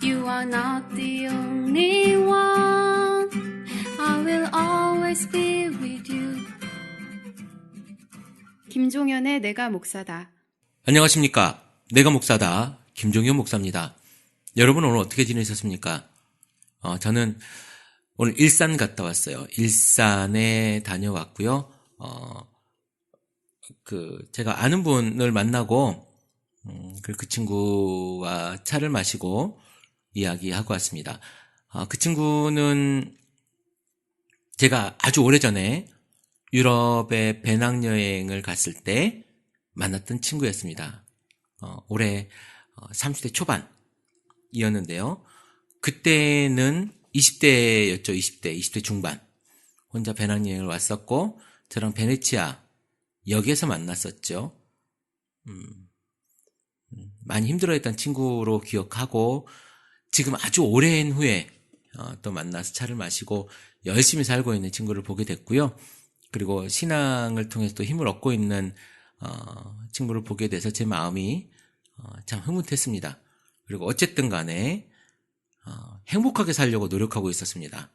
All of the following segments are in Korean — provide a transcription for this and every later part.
You are not the only one. I will always be with you. 김종현의 내가 목사다. 안녕하십니까. 내가 목사다. 김종현 목사입니다. 여러분 오늘 어떻게 지내셨습니까? 저는 오늘 일산 갔다 왔어요. 일산에 다녀왔고요. 제가 아는 분을 만나고, 그 친구와 차를 마시고 이야기하고 왔습니다. 그 친구는 제가 아주 오래전에 유럽에 배낭여행을 갔을 때 만났던 친구였습니다. 올해 30대 초반이었는데요. 그때는 20대였죠. 20대 중반. 혼자 배낭여행을 왔었고 저랑 베네치아 역에서 만났었죠. 많이 힘들어했던 친구로 기억하고 지금 아주 오랜 후에 또 만나서 차를 마시고 열심히 살고 있는 친구를 보게 됐고요. 그리고 신앙을 통해서 또 힘을 얻고 있는 친구를 보게 돼서 제 마음이 참 흐뭇했습니다. 그리고 어쨌든 간에 행복하게 살려고 노력하고 있었습니다.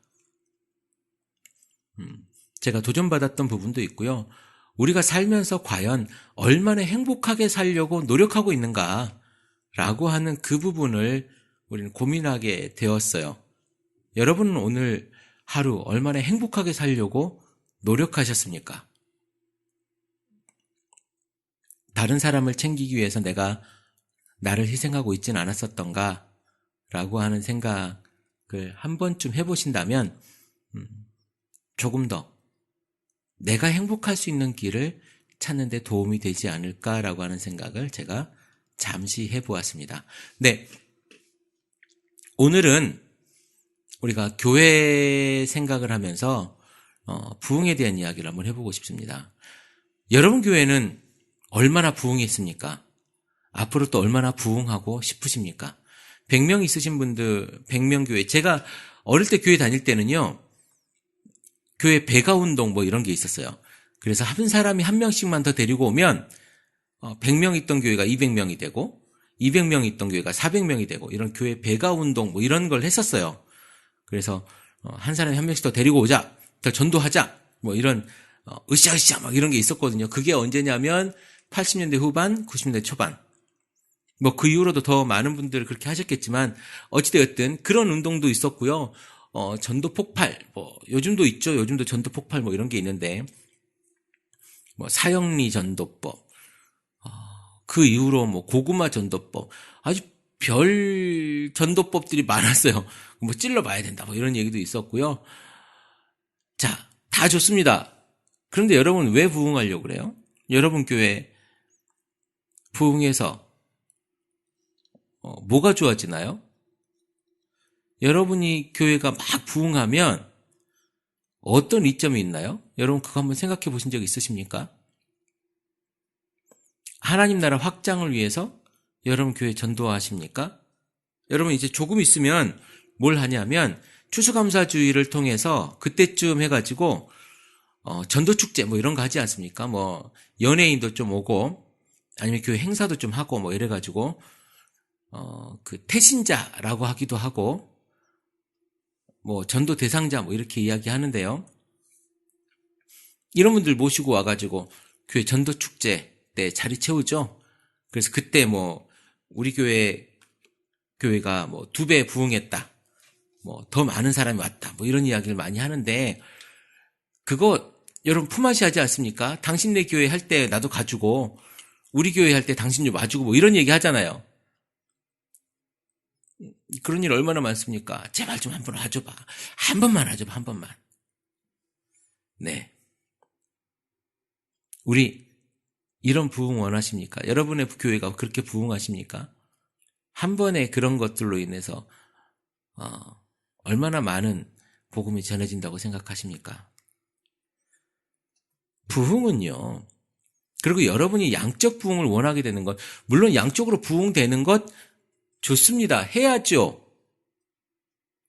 제가 도전받았던 부분도 있고요. 우리가 살면서 과연 얼마나 행복하게 살려고 노력하고 있는가라고 하는 그 부분을 우리는 고민하게 되었어요. 여러분은 오늘 하루 얼마나 행복하게 살려고 노력하셨습니까? 다른 사람을 챙기기 위해서 내가 나를 희생하고 있진 않았었던가 라고 하는 생각을 한 번쯤 해보신다면 조금 더 내가 행복할 수 있는 길을 찾는 데 도움이 되지 않을까라고 하는 생각을 제가 잠시 해보았습니다. 네, 오늘은 우리가 교회 생각을 하면서 부흥에 대한 이야기를 한번 해보고 싶습니다. 여러분 교회는 얼마나 부흥했습니까? 앞으로 또 얼마나 부흥하고 싶으십니까? 100명 있으신 분들 100명 교회, 제가 어릴 때 교회 다닐 때는요, 교회 배가 운동 뭐 이런 게 있었어요. 그래서 한 사람이 한 명씩만 더 데리고 오면 100명 있던 교회가 200명이 되고 200명 있던 교회가 400명이 되고 이런 교회 배가 운동 뭐 이런 걸 했었어요. 그래서 한 사람이 한 명씩 더 데리고 오자, 더 전도하자 뭐 이런 으쌰으쌰 막 이런 게 있었거든요. 그게 언제냐면 80년대 후반 90년대 초반, 뭐 그 이후로도 더 많은 분들 그렇게 하셨겠지만 어찌되었든 그런 운동도 있었고요. 전도 폭발 뭐 요즘도 있죠. 요즘도 전도 폭발 뭐 이런 게 있는데 뭐 사형리 전도법, 그 이후로 뭐 고구마 전도법, 아주 별 전도법들이 많았어요. 뭐 찔러봐야 된다 뭐 이런 얘기도 있었고요. 자, 다 좋습니다. 그런데 여러분 왜 부흥하려고 그래요? 여러분 교회 부흥해서 뭐가 좋아지나요? 여러분이 교회가 막 부흥하면 어떤 이점이 있나요? 여러분 그거 한번 생각해 보신 적 있으십니까? 하나님 나라 확장을 위해서 여러분 교회 전도하십니까? 여러분 이제 조금 있으면 뭘 하냐면 추수감사주의를 통해서 그때쯤 해가지고 전도축제 뭐 이런 거 하지 않습니까? 뭐 연예인도 좀 오고 아니면 교회 행사도 좀 하고 뭐 이래가지고 그 태신자라고 하기도 하고 뭐 전도 대상자 뭐 이렇게 이야기하는데요. 이런 분들 모시고 와가지고 교회 전도축제 때 자리 채우죠. 그래서 그때 뭐 우리 교회가 뭐 2배 부흥했다, 뭐 더 많은 사람이 왔다 뭐 이런 이야기를 많이 하는데 그거 여러분 품앗이 하지 않습니까? 당신네 교회 할 때 나도 가지고 우리 교회 할 때 당신 좀 와주고 뭐 이런 얘기 하잖아요. 그런 일 얼마나 많습니까? 제발 좀 한번 와줘봐. 한 번만 와줘봐, 한 번만. 네. 우리 이런 부흥 원하십니까? 여러분의 교회가 그렇게 부흥하십니까? 한 번에 그런 것들로 인해서 얼마나 많은 복음이 전해진다고 생각하십니까? 부흥은요. 그리고 여러분이 양적 부흥을 원하게 되는 것, 물론 양적으로 부흥되는 것 좋습니다. 해야죠.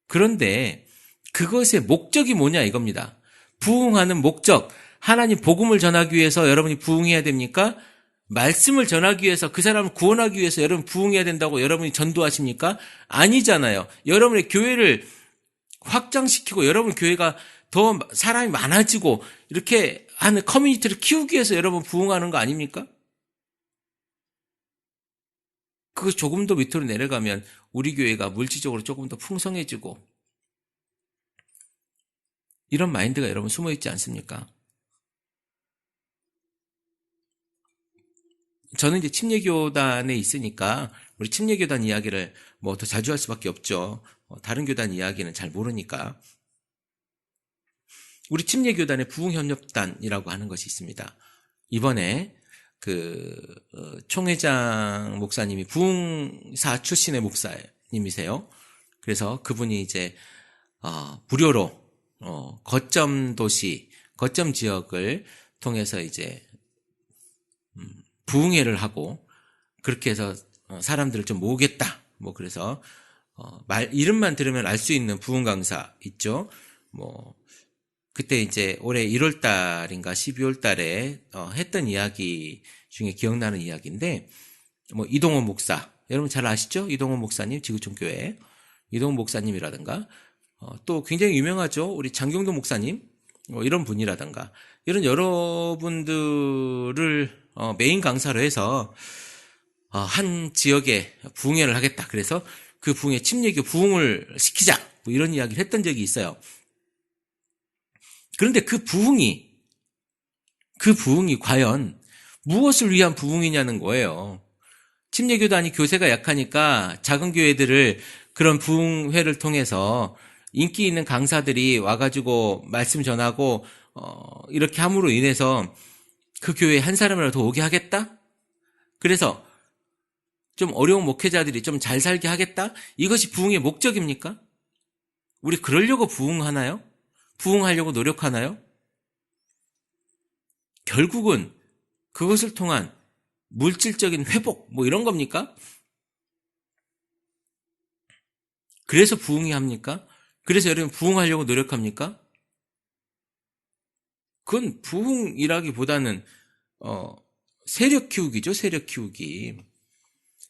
그런데 그것의 목적이 뭐냐 이겁니다. 부흥하는 목적, 하나님 복음을 전하기 위해서 여러분이 부흥해야 됩니까? 말씀을 전하기 위해서 그 사람을 구원하기 위해서 여러분 부흥해야 된다고 여러분이 전도하십니까? 아니잖아요. 여러분의 교회를 확장시키고 여러분 교회가 더 사람이 많아지고 이렇게 하는 커뮤니티를 키우기 위해서 여러분 부흥하는 거 아닙니까? 그거 조금 더 밑으로 내려가면 우리 교회가 물질적으로 조금 더 풍성해지고 이런 마인드가 여러분 숨어 있지 않습니까? 저는 이제 침례교단에 있으니까 우리 침례교단 이야기를 뭐 더 자주 할 수밖에 없죠. 다른 교단 이야기는 잘 모르니까. 우리 침례교단의 부흥협력단이라고 하는 것이 있습니다. 이번에 총회장 목사님이 부흥사 출신의 목사님이세요. 그래서 그분이 이제 무료로 거점 도시, 거점 지역을 통해서 이제 부흥회를 하고 그렇게 해서 사람들을 좀 모으겠다. 뭐 그래서 이름만 들으면 알 수 있는 부흥 강사 있죠. 뭐 그때 이제 올해 1월 달인가 12월 달에 했던 이야기 중에 기억나는 이야기인데 뭐 이동원 목사 여러분 잘 아시죠? 이동원 목사님 지구촌 교회 이동원 목사님이라든가 또 굉장히 유명하죠. 우리 장경도 목사님 이런 분이라든가 이런 여러분들을 메인 강사로 해서 한 지역에 부흥회를 하겠다. 그래서 그 부흥회 침례교 부흥을 시키자. 뭐 이런 이야기를 했던 적이 있어요. 그런데 그 부흥이 과연 무엇을 위한 부흥이냐는 거예요. 침례교단이 교세가 약하니까 작은 교회들을 그런 부흥회를 통해서 인기 있는 강사들이 와가지고 말씀 전하고 이렇게 함으로 인해서 그 교회에 한 사람이라도 더 오게 하겠다? 그래서 좀 어려운 목회자들이 좀 잘 살게 하겠다? 이것이 부흥의 목적입니까? 우리 그러려고 부흥하나요? 부흥하려고 노력하나요? 결국은 그것을 통한 물질적인 회복 뭐 이런 겁니까? 그래서 부흥이 합니까? 그래서 여러분 부흥하려고 노력합니까? 그건 부흥이라기보다는 세력 키우기죠. 세력 키우기.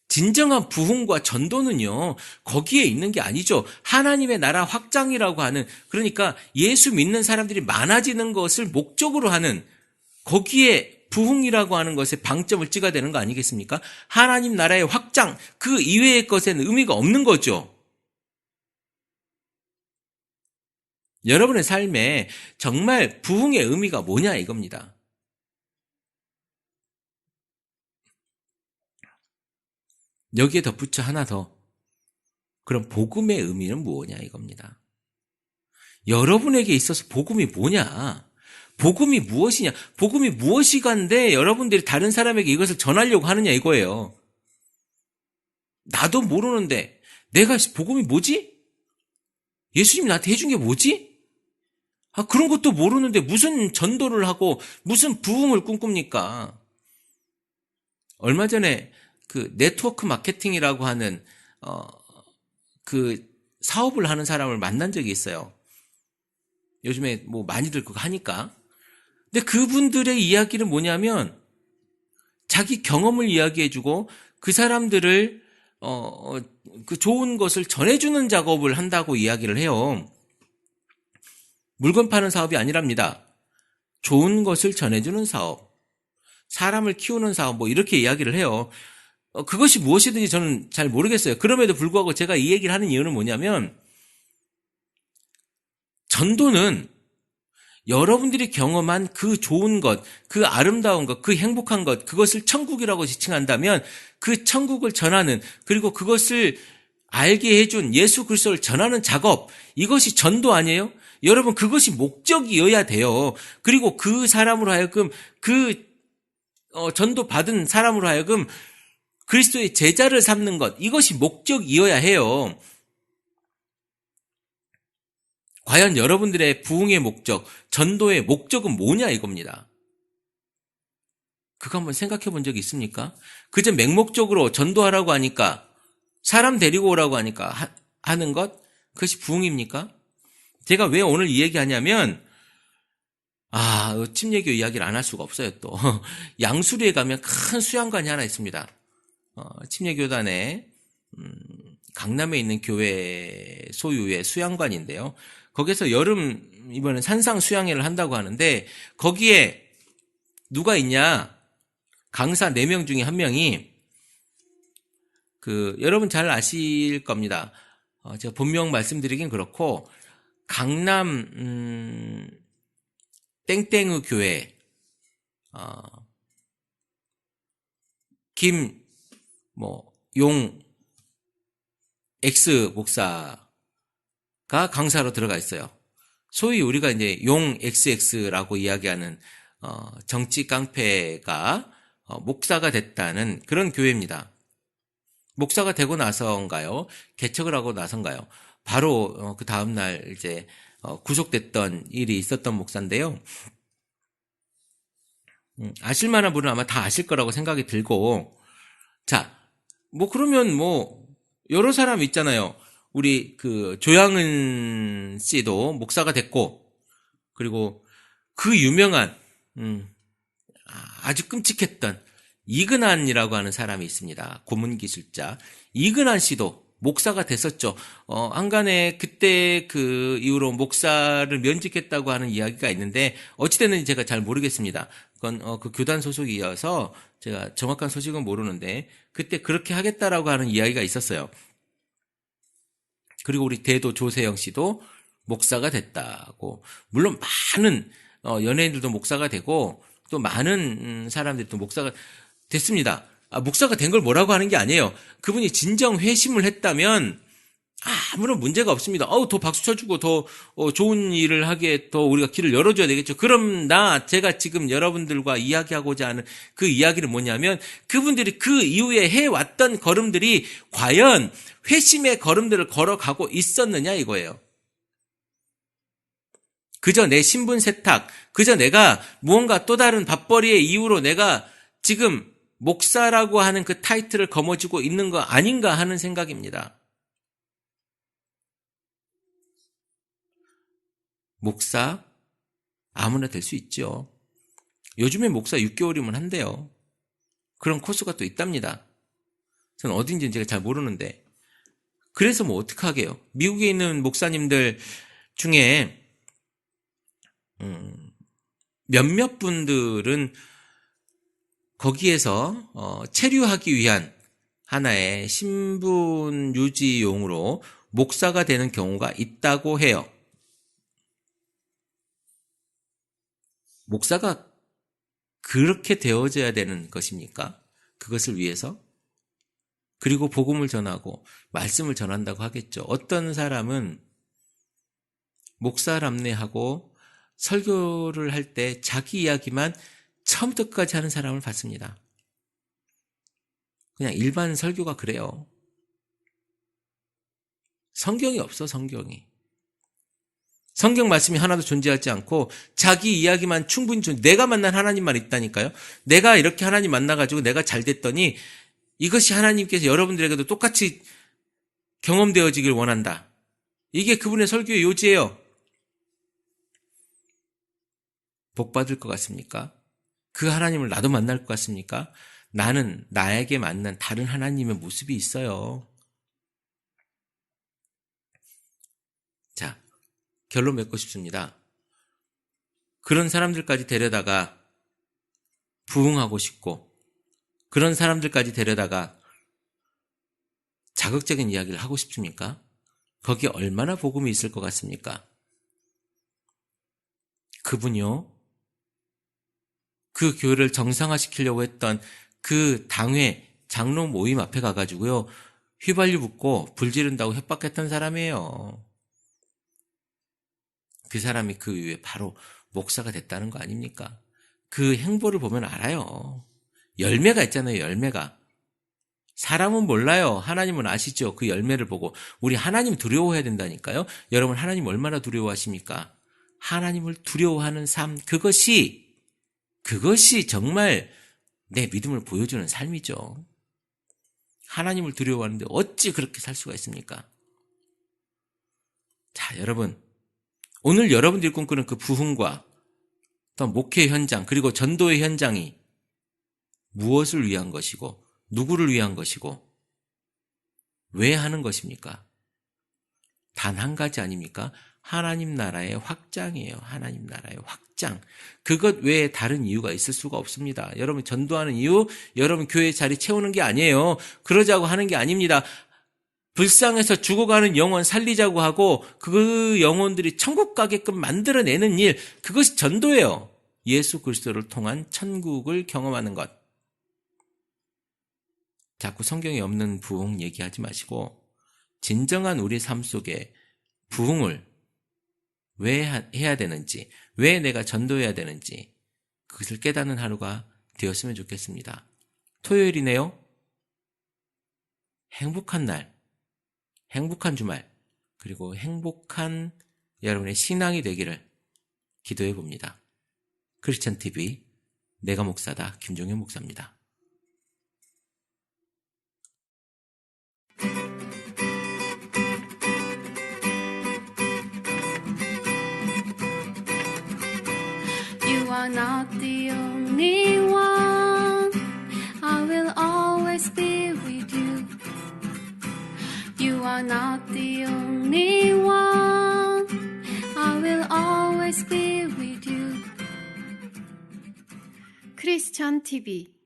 진정한 부흥과 전도는요. 거기에 있는 게 아니죠. 하나님의 나라 확장이라고 하는 그러니까 예수 믿는 사람들이 많아지는 것을 목적으로 하는 거기에 부흥이라고 하는 것에 방점을 찍어야 되는 거 아니겠습니까? 하나님 나라의 확장 그 이외의 것에는 의미가 없는 거죠. 여러분의 삶에 정말 부흥의 의미가 뭐냐 이겁니다. 여기에 덧붙여 하나 더. 그럼 복음의 의미는 뭐냐 이겁니다. 여러분에게 있어서 복음이 뭐냐? 복음이 무엇이냐? 복음이 무엇이간데 여러분들이 다른 사람에게 이것을 전하려고 하느냐 이거예요. 나도 모르는데 내가 복음이 뭐지? 예수님이 나한테 해준 게 뭐지? 그런 것도 모르는데 무슨 전도를 하고 무슨 부흥을 꿈꿉니까? 얼마 전에 그 네트워크 마케팅이라고 하는 그 사업을 하는 사람을 만난 적이 있어요. 요즘에 뭐 많이들 그거 하니까. 근데 그분들의 이야기는 뭐냐면 자기 경험을 이야기해주고 그 사람들을 그 좋은 것을 전해주는 작업을 한다고 이야기를 해요. 물건 파는 사업이 아니랍니다. 좋은 것을 전해주는 사업, 사람을 키우는 사업 뭐 이렇게 이야기를 해요. 그것이 무엇이든지 저는 잘 모르겠어요. 그럼에도 불구하고 제가 이 얘기를 하는 이유는 뭐냐면 전도는 여러분들이 경험한 그 좋은 것, 그 아름다운 것, 그 행복한 것, 그것을 천국이라고 지칭한다면 그 천국을 전하는 그리고 그것을 알게 해준 예수 그리스도를 전하는 작업, 이것이 전도 아니에요? 여러분 그것이 목적이어야 돼요. 그리고 그 사람으로 하여금 전도 받은 사람으로 하여금 그리스도의 제자를 삼는 것, 이것이 목적이어야 해요. 과연 여러분들의 부흥의 목적, 전도의 목적은 뭐냐 이겁니다. 그거 한번 생각해 본 적이 있습니까? 그저 맹목적으로 전도하라고 하니까 사람 데리고 오라고 하니까 하는 것? 그것이 부흥입니까? 제가 왜 오늘 이 얘기하냐면 침례교 이야기를 안 할 수가 없어요, 또. 양수리에 가면 큰 수양관이 하나 있습니다. 침례교단의, 강남에 있는 교회 소유의 수양관인데요. 거기서 이번엔 산상 수양회를 한다고 하는데, 거기에 누가 있냐? 강사 4명 중에 1명이, 여러분 잘 아실 겁니다. 제가 본명 말씀드리긴 그렇고, 강남, 땡땡의 교회, 용, X 목사가 강사로 들어가 있어요. 소위 우리가 이제 용 XX라고 이야기하는, 정치 깡패가, 목사가 됐다는 그런 교회입니다. 목사가 되고 나서인가요? 개척을 하고 나서인가요? 바로, 그 다음날 이제, 구속됐던 일이 있었던 목사인데요. 아실만한 분은 아마 다 아실 거라고 생각이 들고, 자, 그러면 여러 사람 있잖아요. 우리 조양은 씨도 목사가 됐고, 그리고 그 유명한, 아주 끔찍했던 이근한이라고 하는 사람이 있습니다. 고문기술자. 이근한 씨도 목사가 됐었죠. 한간에 그때 그 이후로 목사를 면직했다고 하는 이야기가 있는데, 어찌됐는지 제가 잘 모르겠습니다. 그건, 그 교단 소속이어서 제가 정확한 소식은 모르는데, 그때 그렇게 하겠다라고 하는 이야기가 있었어요. 그리고 우리 대도 조세영 씨도 목사가 됐다고. 물론 많은, 연예인들도 목사가 되고, 또 많은 사람들이 또 목사가 됐습니다. 목사가 된 걸 뭐라고 하는 게 아니에요. 그분이 진정 회심을 했다면 아무런 문제가 없습니다. 더 박수 쳐주고 더 좋은 일을 하기에 더 우리가 길을 열어줘야 되겠죠. 그럼 제가 지금 여러분들과 이야기하고자 하는 그 이야기는 뭐냐면, 그분들이 그 이후에 해왔던 걸음들이 과연 회심의 걸음들을 걸어가고 있었느냐 이거예요. 그저 내 신분 세탁, 그저 내가 무언가 또 다른 밥벌이의 이유로 내가 지금 목사라고 하는 그 타이틀을 거머쥐고 있는 거 아닌가 하는 생각입니다. 목사 아무나 될 수 있죠. 요즘에 목사 6개월이면 한대요. 그런 코스가 또 있답니다. 저는 어딘지는 제가 잘 모르는데. 그래서 어떡하게요. 미국에 있는 목사님들 중에 몇몇 분들은 거기에서 체류하기 위한 하나의 신분 유지용으로 목사가 되는 경우가 있다고 해요. 목사가 그렇게 되어져야 되는 것입니까? 그것을 위해서? 그리고 복음을 전하고 말씀을 전한다고 하겠죠. 어떤 사람은 목사랍내하고 설교를 할 때 자기 이야기만 처음부터 끝까지 하는 사람을 봤습니다. 그냥 일반 설교가 그래요. 성경이 없어, 성경이. 성경 말씀이 하나도 존재하지 않고 자기 이야기만 충분히 내가 만난 하나님만 있다니까요. 내가 이렇게 하나님 만나가지고 내가 잘 됐더니 이것이 하나님께서 여러분들에게도 똑같이 경험되어지길 원한다. 이게 그분의 설교의 요지예요. 복 받을 것 같습니까? 그 하나님을 나도 만날 것 같습니까? 나는 나에게 맞는 다른 하나님의 모습이 있어요. 자, 결론 맺고 싶습니다. 그런 사람들까지 데려다가 부흥하고 싶고, 그런 사람들까지 데려다가 자극적인 이야기를 하고 싶습니까? 거기에 얼마나 복음이 있을 것 같습니까? 그분이요, 그 교회를 정상화시키려고 했던 그 당회 장로 모임 앞에 가가지고요, 휘발유 붓고 불 지른다고 협박했던 사람이에요. 그 사람이 그 이후에 바로 목사가 됐다는 거 아닙니까? 그 행보를 보면 알아요. 열매가 있잖아요, 열매가. 사람은 몰라요. 하나님은 아시죠? 그 열매를 보고. 우리 하나님 두려워해야 된다니까요. 여러분, 하나님 얼마나 두려워하십니까? 하나님을 두려워하는 삶, 그것이 정말 내 믿음을 보여주는 삶이죠. 하나님을 두려워하는데 어찌 그렇게 살 수가 있습니까? 자, 여러분, 오늘 여러분들이 꿈꾸는 그 부흥과 또 목회 현장 그리고 전도의 현장이 무엇을 위한 것이고 누구를 위한 것이고 왜 하는 것입니까? 단 한 가지 아닙니까? 하나님 나라의 확장이에요. 하나님 나라의 확장. 그것 외에 다른 이유가 있을 수가 없습니다. 여러분 전도하는 이유, 여러분 교회 자리 채우는 게 아니에요. 그러자고 하는 게 아닙니다. 불쌍해서 죽어가는 영혼 살리자고 하고 그 영혼들이 천국 가게끔 만들어내는 일, 그것이 전도예요. 예수 그리스도를 통한 천국을 경험하는 것. 자꾸 성경에 없는 부흥 얘기하지 마시고 진정한 우리 삶 속에 부흥을 왜 해야 되는지, 왜 내가 전도해야 되는지 그것을 깨닫는 하루가 되었으면 좋겠습니다. 토요일이네요. 행복한 날, 행복한 주말, 그리고 행복한 여러분의 신앙이 되기를 기도해 봅니다. 크리스천 TV 내가 목사다 김종현 목사입니다. You are not the only one. I will always be with you. You are not the only one. I will always be with you. 크리스천 TV